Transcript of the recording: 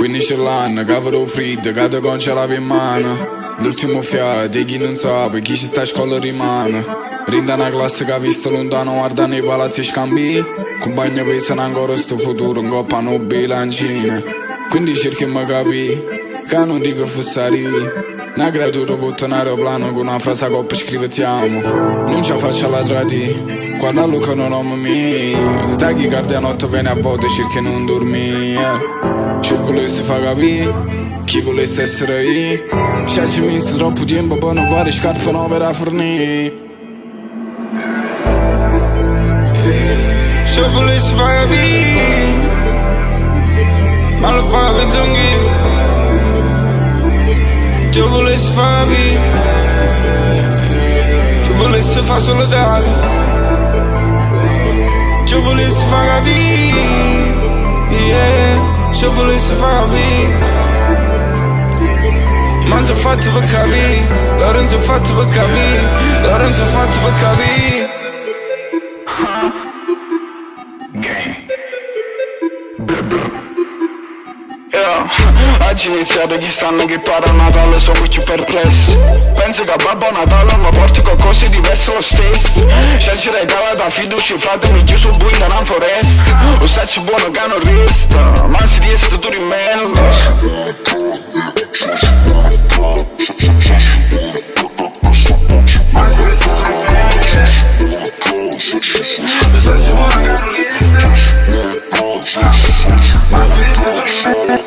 15 l'anno, cavolo freddo, cado con ce l'avevo in mano. L'ultimo fiato, di chi non sa, per chi ci sta a scuola rimane. Rinda una classe che ha visto lontano, guarda nei palazzi scambi. Compagno pensano ancora sto futuro, in coppa non bilancina. Quindi cerchiamo capire, che non dico fosse lì. Una creatura con un aeroplano con una frase a coppa scrive ti amo. Non ci faccio la tradire, quando allucano nome mio. Tagli cardi a notte viene a volte cerchi non dormire. Ci volessi far capire chi volesse essere io. Ci ho messo troppo tempo per non fare scarpe nuove da fornire. Se volessi far capire, ma lo fa per zonghi. Se volessi far capire, se volessi far solo dare. Se volessi far capire, yeah. Se volessi far capire, ma non sono fatto per capire, loro non sono fatto per capire, loro non sono fatto per capire. Oggi è iniziato chi stanno che para Natale, sono qui perplessi. Penso che a Babbo Natale mi porti qualcosa di diverso lo stesso. Scegli regala da fiducia, fratemi chiuso il buio in una foresta. Lo stacci buono che non resta, ma si riesce tu rimella. Ma si resta tu rimella.